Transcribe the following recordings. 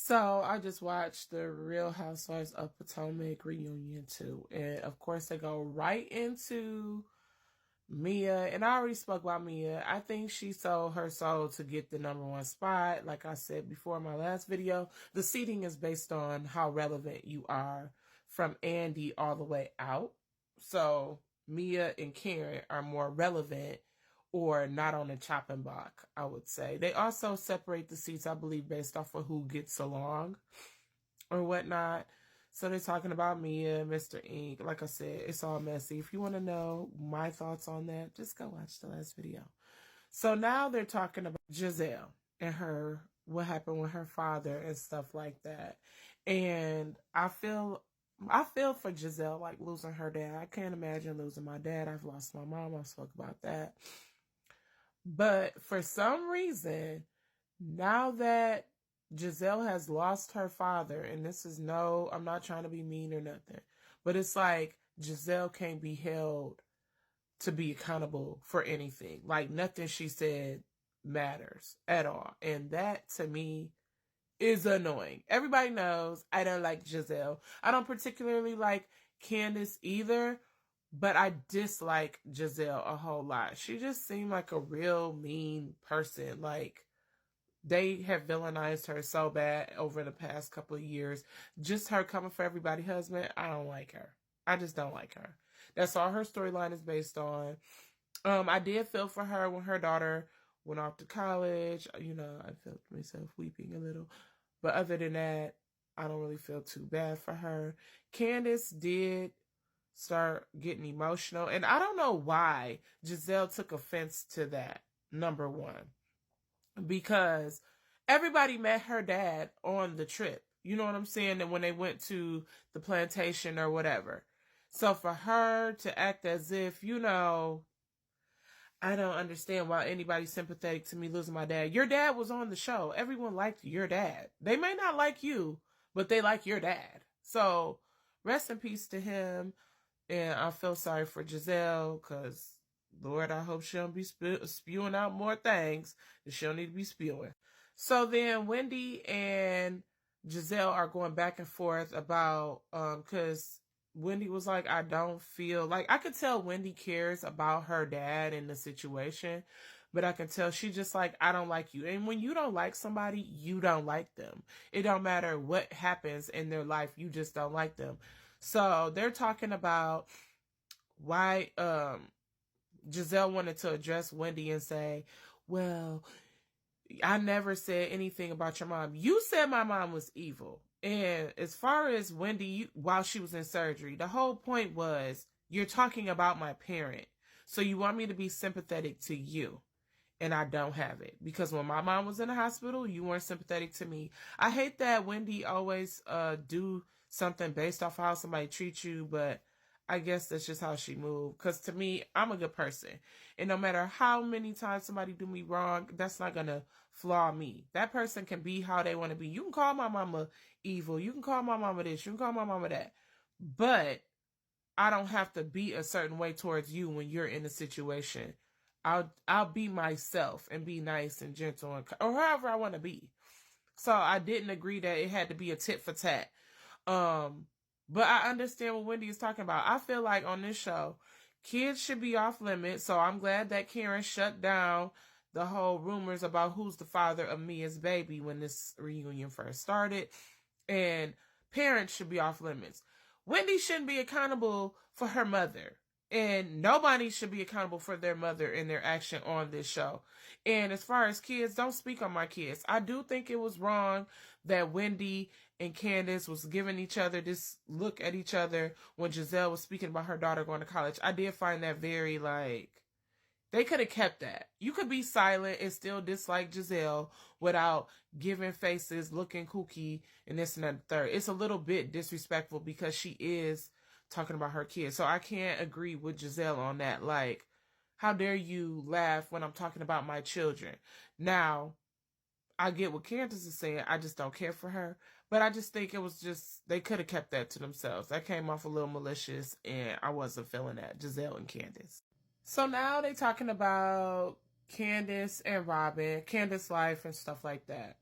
So I just watched the Real Housewives of Potomac reunion too. And of course they go right into Mia. And I already spoke about Mia. I think she sold her soul to get the #1 spot. Like I said before in my last video, the seating is based on how relevant you are from Andy all the way out. So Mia and Karen are more relevant or not on the chopping block, I would say. They also separate the seats, I believe, based off of who gets along or whatnot. So they're talking about Mia, Mr. Ink. Like I said, it's all messy. If you want to know my thoughts on that, just go watch the last video. So now they're talking about Gizelle and what happened with her father and stuff like that. And I feel for Gizelle, like losing her dad. I can't imagine losing my dad. I've lost my mom. I spoke about that. But for some reason, now that Gizelle has lost her father, and I'm not trying to be mean or nothing, but it's like Gizelle can't be held to be accountable for anything. Like nothing she said matters at all. And that to me is annoying. Everybody knows I don't like Gizelle. I don't particularly like Candace either, but I dislike Gizelle a whole lot. She just seemed like a real mean person. Like, they have villainized her so bad over the past couple of years. Just her coming for everybody's husband, I don't like her. I just don't like her. That's all her storyline is based on. I did feel for her when her daughter went off to college. You know, I felt myself weeping a little. But other than that, I don't really feel too bad for her. Candace did start getting emotional. And I don't know why Gizelle took offense to that, #1. Because everybody met her dad on the trip. You know what I'm saying? And when they went to the plantation or whatever. So for her to act as if, I don't understand why anybody's sympathetic to me losing my dad. Your dad was on the show. Everyone liked your dad. They may not like you, but they like your dad. So rest in peace to him. And I feel sorry for Gizelle because, Lord, I hope she don't be spewing out more things that she don't need to be spewing. So then Wendy and Gizelle are going back and forth about, because Wendy was like, I don't feel like, I could tell Wendy cares about her dad and the situation, but I can tell she just like, I don't like you. And when you don't like somebody, you don't like them. It don't matter what happens in their life, you just don't like them. So they're talking about why Gizelle wanted to address Wendy and say, well, I never said anything about your mom. You said my mom was evil. And as far as Wendy, while she was in surgery, the whole point was you're talking about my parent. So you want me to be sympathetic to you. And I don't have it. Because when my mom was in the hospital, you weren't sympathetic to me. I hate that Wendy always do something based off how somebody treats you, but I guess that's just how she moved. Because to me, I'm a good person. And no matter how many times somebody do me wrong, that's not going to flaw me. That person can be how they want to be. You can call my mama evil. You can call my mama this. You can call my mama that. But I don't have to be a certain way towards you when you're in a situation. I'll be myself and be nice and gentle or however I want to be. So I didn't agree that it had to be a tit for tat. But I understand what Wendy is talking about. I feel like on this show, kids should be off limits. So I'm glad that Karen shut down the whole rumors about who's the father of Mia's baby when this reunion first started. And parents should be off limits. Wendy shouldn't be accountable for her mother. And nobody should be accountable for their mother and their action on this show. And as far as kids, don't speak on my kids. I do think it was wrong that Wendy and Candace was giving each other this look at each other when Gizelle was speaking about her daughter going to college. I did find that very, they could have kept that. You could be silent and still dislike Gizelle without giving faces, looking kooky, and this and that and third. It's a little bit disrespectful because she is talking about her kids. So I can't agree with Gizelle on that. Like, how dare you laugh when I'm talking about my children? Now, I get what Candace is saying. I just don't care for her. But I just think it was they could have kept that to themselves. That came off a little malicious, and I wasn't feeling that, Gizelle and Candace. So now they're talking about Candace and Robin, Candace's life and stuff like that.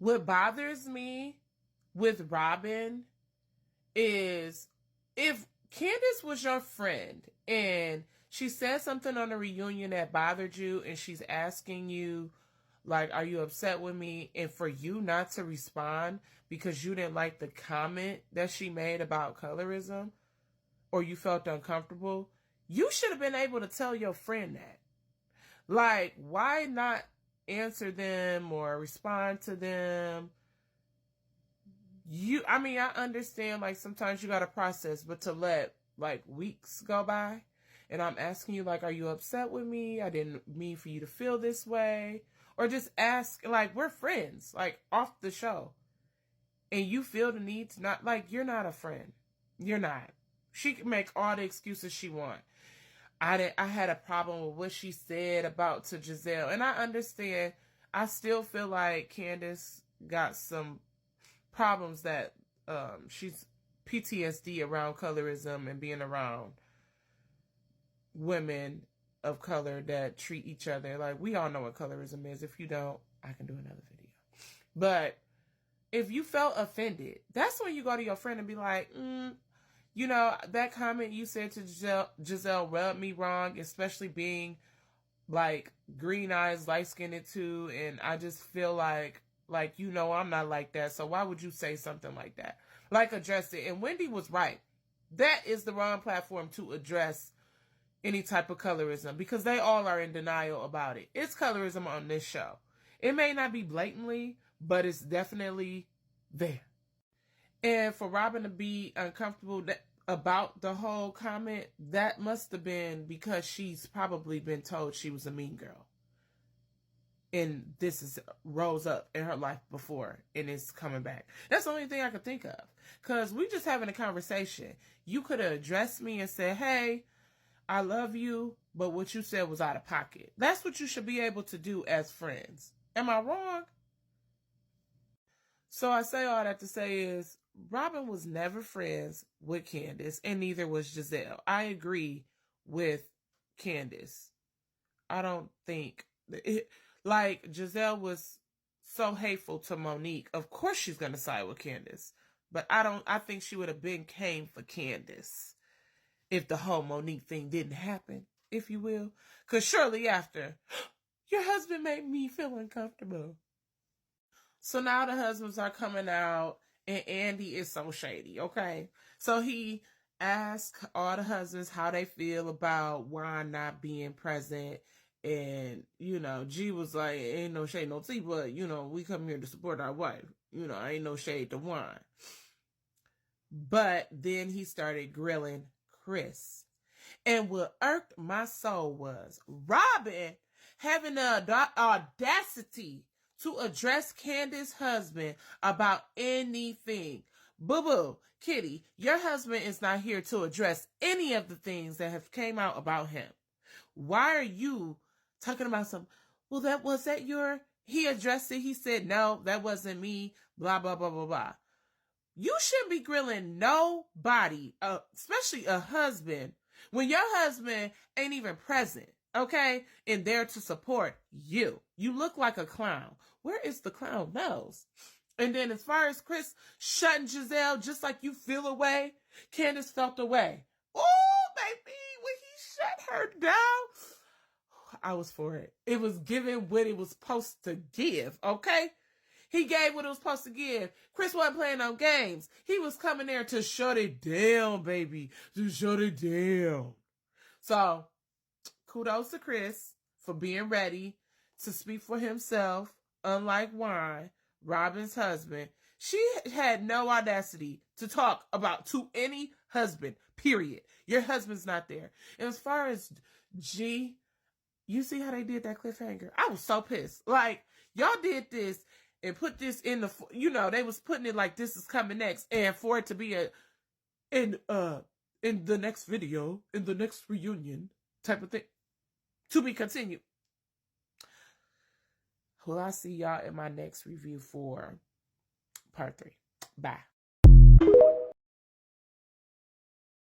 What bothers me with Robin is if Candace was your friend and she said something on a reunion that bothered you and she's asking you, like, are you upset with me? And for you not to respond because you didn't like the comment that she made about colorism or you felt uncomfortable, you should have been able to tell your friend that. Like, why not answer them or respond to them? I understand, like, sometimes you got to process, but to let, like, weeks go by and I'm asking you, like, are you upset with me? I didn't mean for you to feel this way. Or just ask, like, we're friends, like, off the show. And you feel the need to not, like, you're not a friend. You're not. She can make all the excuses she wants. I had a problem with what she said about to Gizelle. And I understand. I still feel like Candace got some problems that she's PTSD around colorism and being around women of color that treat each other. Like, we all know what colorism is. If you don't, I can do another video. But if you felt offended, that's when you go to your friend and be like, you know, that comment you said to Gizelle rubbed me wrong, especially being like green eyes, light skinned too. And I just feel like, you know, I'm not like that. So why would you say something like that? Like, address it. And Wendy was right. That is the wrong platform to address any type of colorism because they all are in denial about it. It's colorism on this show. It may not be blatantly, but it's definitely there. And for Robin to be uncomfortable about the whole comment, that must have been because she's probably been told she was a mean girl. And this is rose up in her life before and it's coming back. That's the only thing I could think of. Because we just having a conversation. You could have addressed me and said, hey, I love you, but what you said was out of pocket. That's what you should be able to do as friends. Am I wrong? So I say all that to say is Robin was never friends with Candace and neither was Gizelle. I agree with Candace. I don't think like Gizelle was so hateful to Monique. Of course she's going to side with Candace, but I think she would have came for Candace if the whole Monique thing didn't happen, if you will. Because shortly after, your husband made me feel uncomfortable. So now the husbands are coming out and Andy is so shady, okay? So he asked all the husbands how they feel about Juan not being present. And, you know, G was like, ain't no shade, no tea, but, you know, we come here to support our wife. You know, ain't no shade to Juan. But then he started grilling Chris. And what irked my soul was Robin having the audacity to address Candace's husband about anything. Boo-boo, Kitty, your husband is not here to address any of the things that have came out about him. Why are you talking about some, well, he addressed it, he said, no, that wasn't me, blah, blah, blah, blah, blah. You shouldn't be grilling nobody, especially a husband, when your husband ain't even present, okay? And there to support you. You look like a clown. Where is the clown nose? And then as far as Chris shutting Gizelle, just like you feel away, Candace felt away. Oh, baby, when he shut her down, I was for it. It was giving what it was supposed to give, okay? He gave what it was supposed to give. Chris wasn't playing no games. He was coming there to shut it down, baby. To shut it down. So, kudos to Chris for being ready to speak for himself. Unlike Juan, Robin's husband, she had no audacity to talk about to any husband, period. Your husband's not there. And as far as G, you see how they did that cliffhanger? I was so pissed. Like, y'all did this and put this in the, you know, they was putting it like this is coming next. And for it to be in the next video, in the next reunion type of thing, to be continued. Well, I'll see y'all in my next review for part 3. Bye.